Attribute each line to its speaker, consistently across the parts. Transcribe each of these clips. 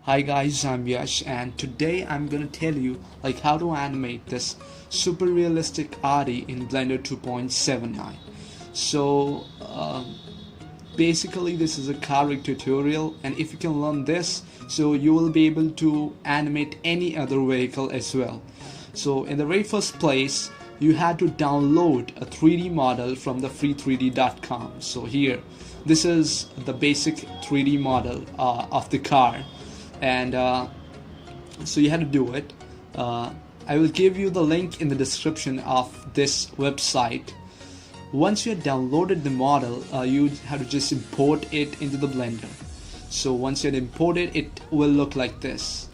Speaker 1: Hi guys, I'm Yash and today I'm gonna tell you how to animate this super realistic Audi in Blender 2.79. So basically this is a car rig tutorial, and if you can learn this, so you will be able to animate any other vehicle as well. So in the very first place, you had to download a 3D model from the free3d.com. So here, this is the basic 3D model of the car, and so you had to do it. I will give you the link in the description of this website. Once you had downloaded the model, you have to just import it into the Blender. So once you had imported, it will look like this.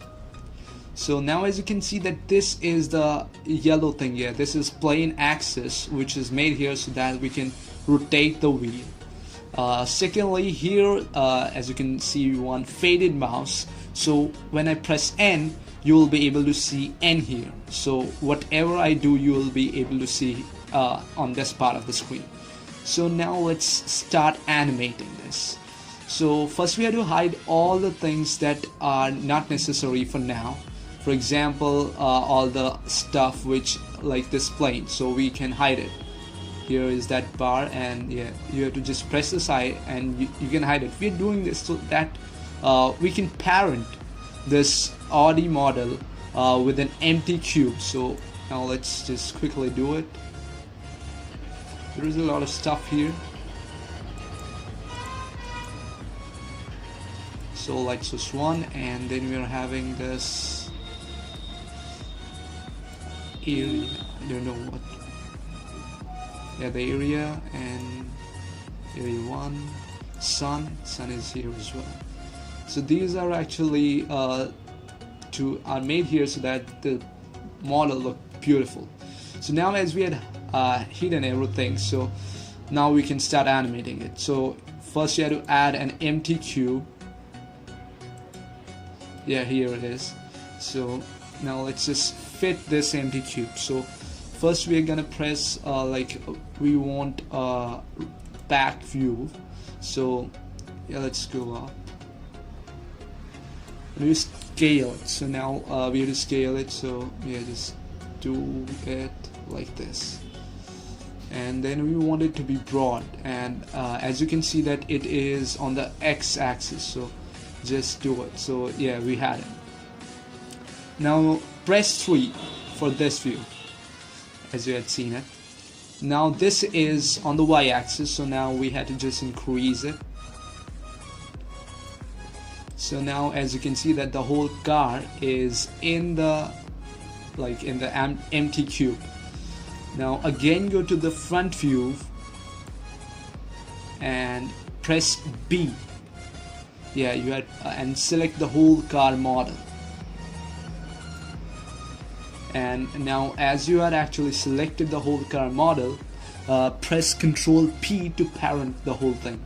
Speaker 1: So now as you can see that this is the yellow thing here. This is plane axis, which is made here so that we can rotate the wheel. Secondly, here as you can see, we want faded mouse. So when I press N, you will be able to see N here. So whatever I do, you will be able to see on this part of the screen. So now let's start animating this. So first we have to hide all the things that are not necessary for now. For example, all the stuff which like this plane, so we can hide it. Here is that bar, and yeah, you have to just press the side and you can hide it. We're doing this so that we can parent this Audi model with an empty cube. So now let's just quickly do it. There is a lot of stuff here. So let's just one, and then we are having this area. I don't know what. Yeah, the area and area 1. Sun is here as well. So these are actually are made here so that the model look beautiful. So now as we had hidden everything, so now we can start animating it. So first you have to add an empty cube. Yeah, here it is. So now let's just fit this empty cube. So first we are gonna press we want back view. So yeah, let's go up. We scale it. So now we have to scale it. So yeah, just do it like this. And then we want it to be broad, and as you can see that it is on the x-axis, so just do it. So yeah, we had it. Now press 3 for this view, as you had seen it. Now this is on the y-axis, so now we had to just increase it. So now as you can see that the whole car is in the empty cube. Now again go to the front view and press B. Yeah, you had and select the whole car model. And now as you had actually selected the whole car model, press Ctrl P to parent the whole thing.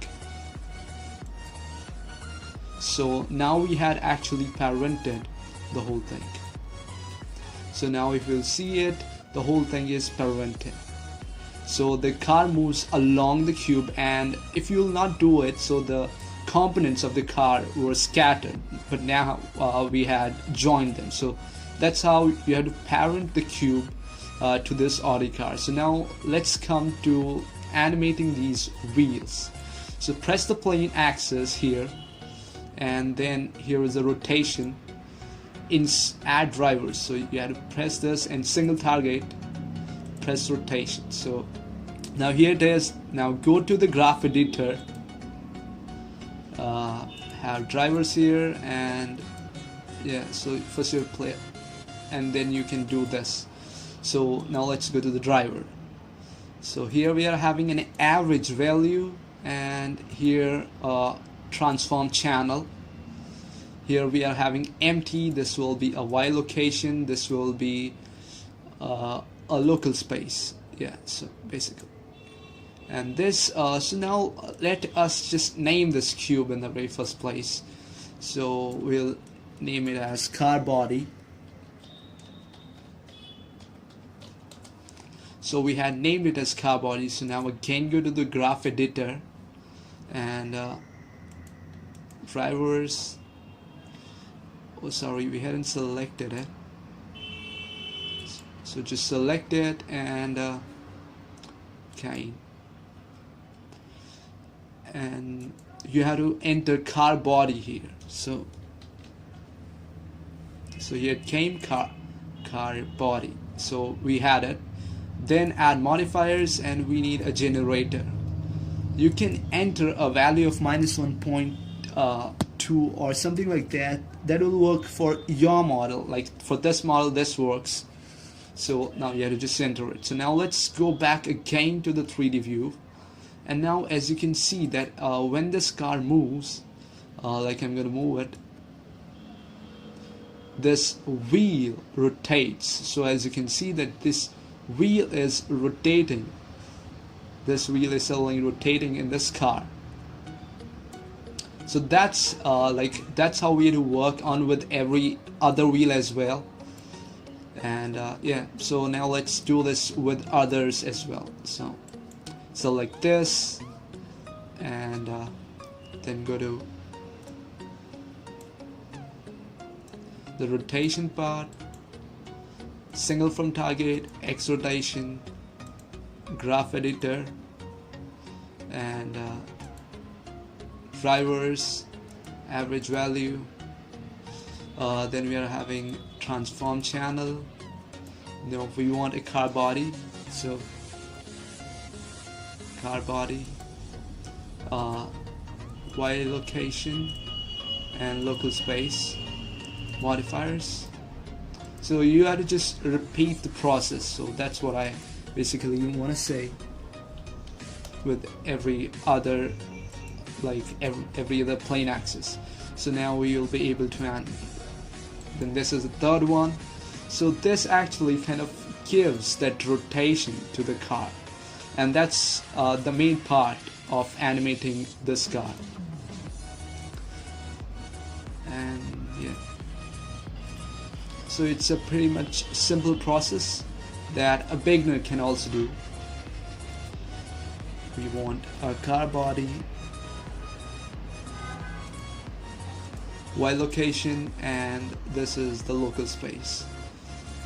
Speaker 1: So now we had actually parented the whole thing. So now if you'll see it, the whole thing is parented. So the car moves along the cube, and if you will not do it, so the components of the car were scattered, but now we had joined them. So that's how you have to parent the cube to this Audi car. So now let's come to animating these wheels. So press the plane axis here, and then here is a rotation. In add drivers, so you have to press this and single target, press rotation. So now here it is. Now go to the graph editor, have drivers here, and yeah, so first you play it, and then you can do this. So now let's go to the driver. So here we are having an average value, and here transform channel. Here we are having empty. This will be a Y location. This will be a local space. Yeah, so basically. And this, so now let us just name this cube in the very first place. So we'll name it as car body. So we had named it as car body. So now again go to the graph editor and drivers, oh sorry, we hadn't selected it. So just select it and okay, and you have to enter car body here. So here came car body, so we had it. Then add modifiers, and we need a generator. You can enter a value of -1.2 or something like that. That will work for your model. Like for this model, this works. So now you have to just enter it. So now let's go back again to the 3D view. And now as you can see that when this car moves, like I'm gonna move it, this wheel rotates. So as you can see that this wheel is rotating. This wheel is suddenly rotating in this car. So that's that's how we have to work on with every other wheel as well. And yeah, so now let's do this with others as well. So select this and then go to the rotation part, single from target, X rotation, graph editor, and drivers, average value. Then we are having transform channel. Now we want a car body, so car body, Y location, and local space, modifiers. So you have to just repeat the process. So that's what I basically want to say with every other, like every other plane axis. So now we will be able to animate. Then this is the third one. So this actually kind of gives that rotation to the car, and that's the main part of animating this car. And yeah, so it's a pretty much simple process that a beginner can also do. We want a car body, Y location, and this is the local space.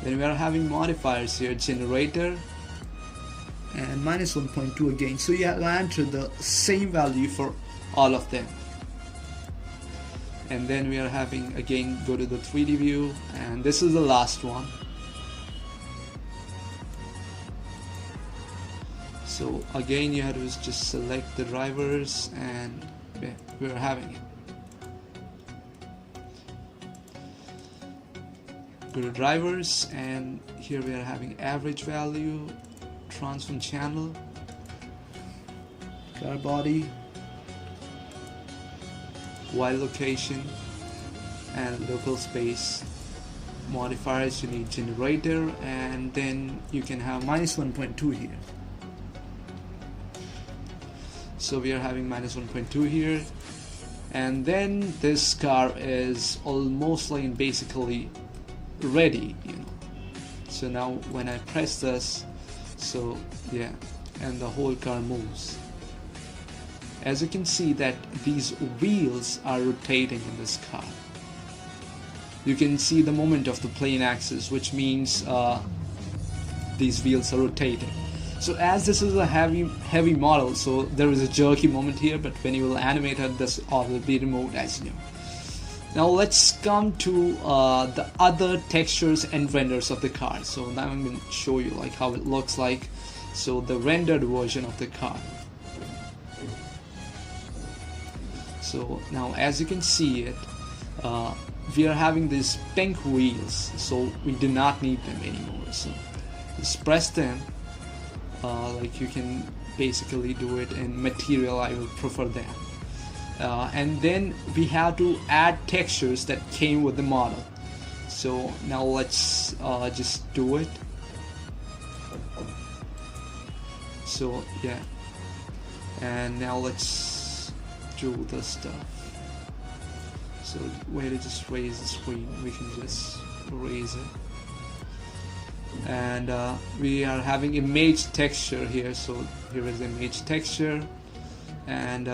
Speaker 1: Then we are having modifiers here, generator and -1.2 again. So you have to enter the same value for all of them. And then we are having, again, go to the 3D view, and this is the last one. So again, you have to just select the drivers, and yeah, we are having it. Go to drivers, and here we are having average value, transform channel, car body, Y location, and local space. Modifiers, you need generator, and then you can have -1.2 here. So we are having -1.2 here, and then this car is almost like basically ready, you know. So now when I press this, so yeah, and the whole car moves. As you can see that these wheels are rotating in this car. You can see the movement of the plane axis, which means these wheels are rotating. So as this is a heavy model, so there is a jerky moment here, but when you will animate it, this all will be removed, as you know. Now let's come to the other textures and renders of the car. So now I'm going to show you like how it looks like. So the rendered version of the car. So now as you can see it, we are having these pink wheels, so we do not need them anymore. So just press them, like you can basically do it in material. I will prefer that. And then we have to add textures that came with the model. So now let's just do it. So yeah, and now let's do the stuff. So way to just raise the screen, we can just raise it. And we are having image texture here. So here is image texture. And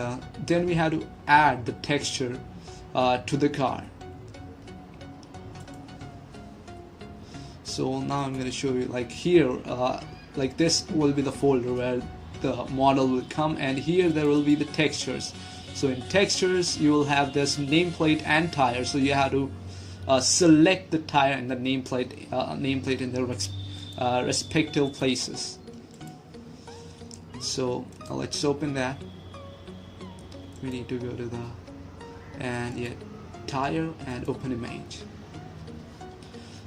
Speaker 1: then we have to add the texture to the car. So now I'm going to show you, like here, like this will be the folder where the model will come, and here there will be the textures. So in textures you will have this nameplate and tire, so you have to select the tire and the nameplate in their respective places. So let's open that. We need to go to the tire and open image.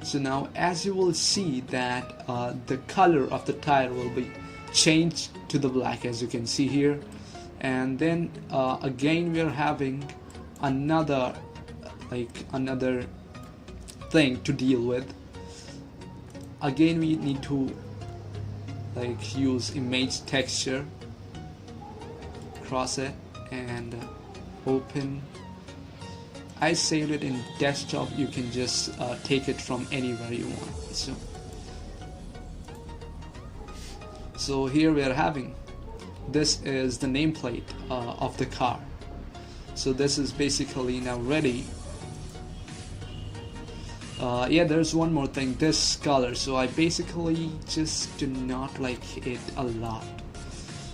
Speaker 1: So now as you will see that the color of the tire will be changed to the black, as you can see here. And then again we are having another thing to deal with. Again we need to use image texture, cross it and open. I saved it in desktop. You can just take it from anywhere you want. So here we are having, this is the nameplate of the car. So this is basically now ready. Yeah, there's one more thing, this color. So I basically just do not like it a lot.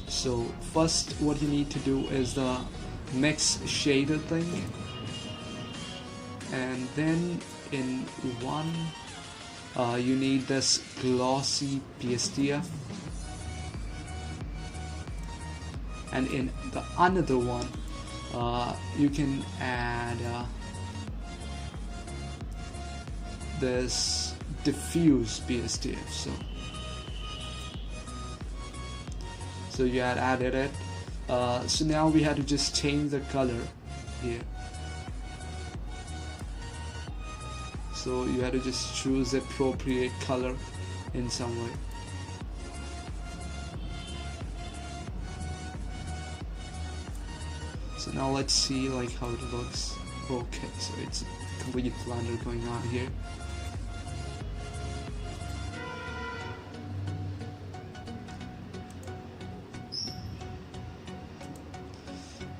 Speaker 1: So first what you need to do is the mix shader thing, and then in one you need this glossy PSTF, and in the another one you can add this diffuse PSTF. So you had added it. So now we had to just change the color here. So you had to just choose the appropriate color in some way. So now let's see how it looks. Okay, so it's a complete blunder going on here.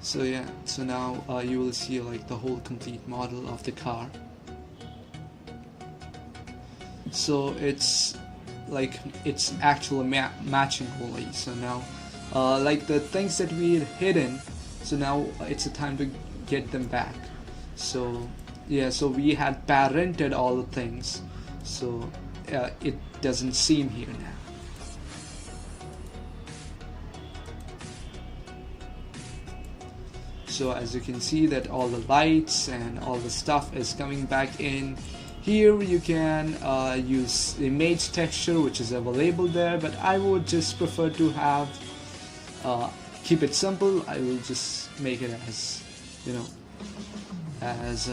Speaker 1: So yeah, so now you will see the whole complete model of the car. So it's actually matching only. So now the things that we had hidden, so now it's a time to get them back. So yeah, so we had parented all the things, so it doesn't seem here now. So as you can see that all the lights and all the stuff is coming back in. Here you can use image texture, which is available there, but I would just prefer to have keep it simple. I will just make it as as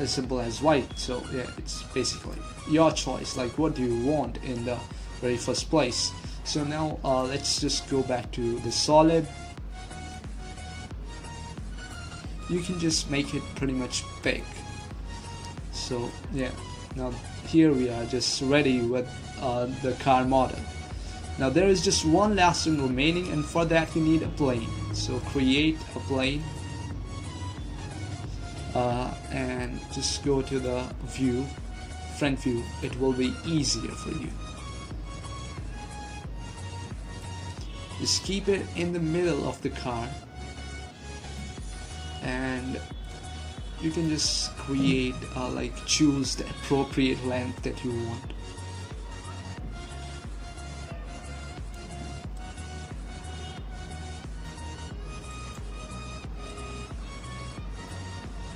Speaker 1: simple as white. So yeah, it's basically your choice, what do you want in the very first place. So now let's just go back to the solid. You can just make it pretty much big. So yeah, now here we are just ready with the car model. Now there is just one last thing remaining, and for that you need a plane. So create a plane and just go to the view, front view. It will be easier for you. Just keep it in the middle of the car, and you can just create choose the appropriate length that you want.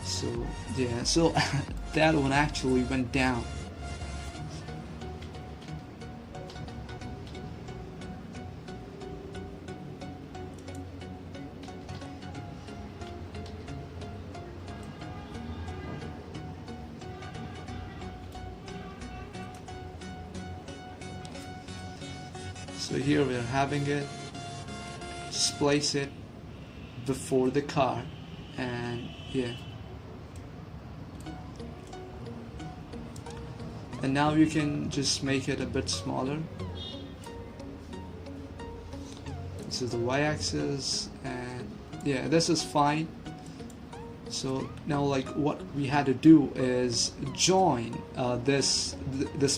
Speaker 1: So yeah, so that one actually went down. So here we are having it. Just place it before the car, and yeah. And now you can just make it a bit smaller. This is the y-axis, and yeah, this is fine. So now, like, what we had to do is join this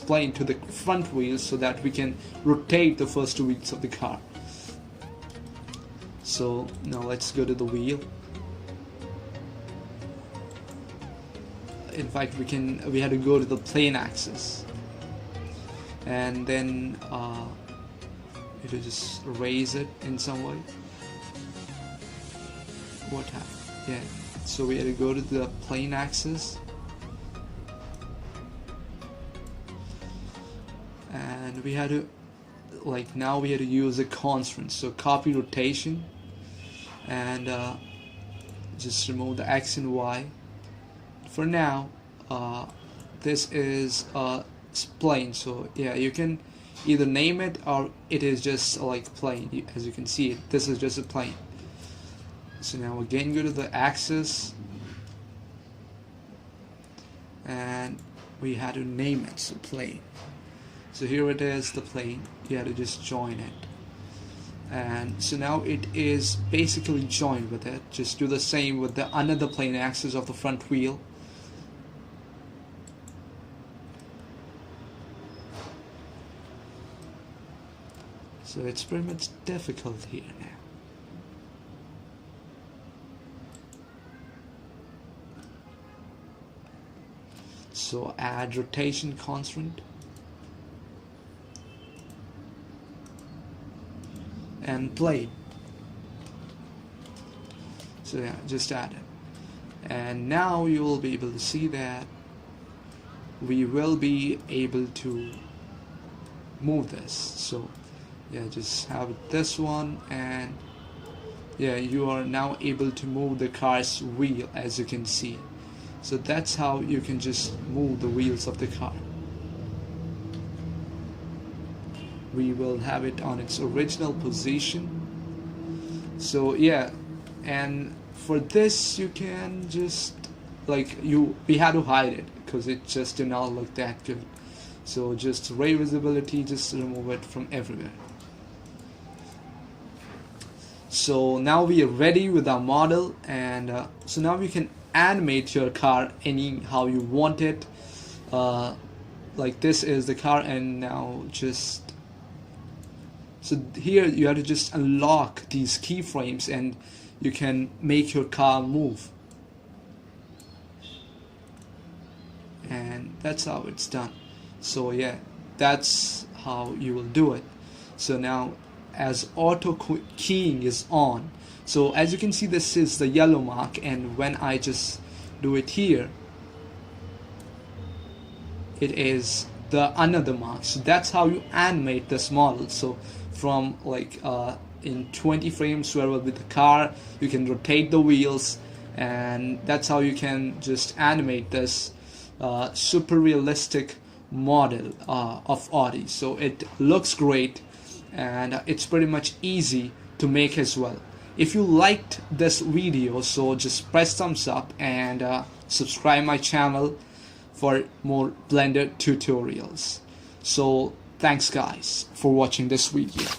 Speaker 1: plane to the front wheels so that we can rotate the first two wheels of the car. So now let's go to the wheel. In fact, we had to go to the plane axis, and then you to just raise it in some way. What happened? Yeah. So we had to go to the plane axis, and we had to, like, now we had to use a constraint. So copy rotation, and just remove the X and Y. For now, this is plane. So yeah, you can either name it or it is just like plane. As you can see, this is just a plane. So now again go to the axis, and we had to name it, so plane. So here it is, the plane. You had to just join it, and so now it is basically joined with it. Just do the same with the another plane axis of the front wheel. So it's pretty much difficult here now. So add rotation constraint and plane. So yeah, just add it, and now you will be able to see that we will be able to move this. So yeah, just have this one, and yeah, you are now able to move the car's wheel, as you can see. So that's how you can just move the wheels of the car. We will have it on its original position. So yeah, and for this you can just, like, we had to hide it because it just did not look that good. So just ray visibility, just remove it from everywhere. So now we are ready with our model, and so now we can animate your car any how you want it. Like, this is the car, and now just, so here you have to just unlock these keyframes and you can make your car move, and that's how it's done. So yeah, that's how you will do it. So now, as auto keying is on, so as you can see, this is the yellow mark, and when I just do it here, it is the another mark. So that's how you animate this model. So from, like, in 20 frames where will be the car, you can rotate the wheels, and that's how you can just animate this super realistic model of Audi. So it looks great, and it's pretty much easy to make as well. If you liked this video, so just press thumbs up and subscribe my channel for more Blender tutorials. So thanks guys for watching this video.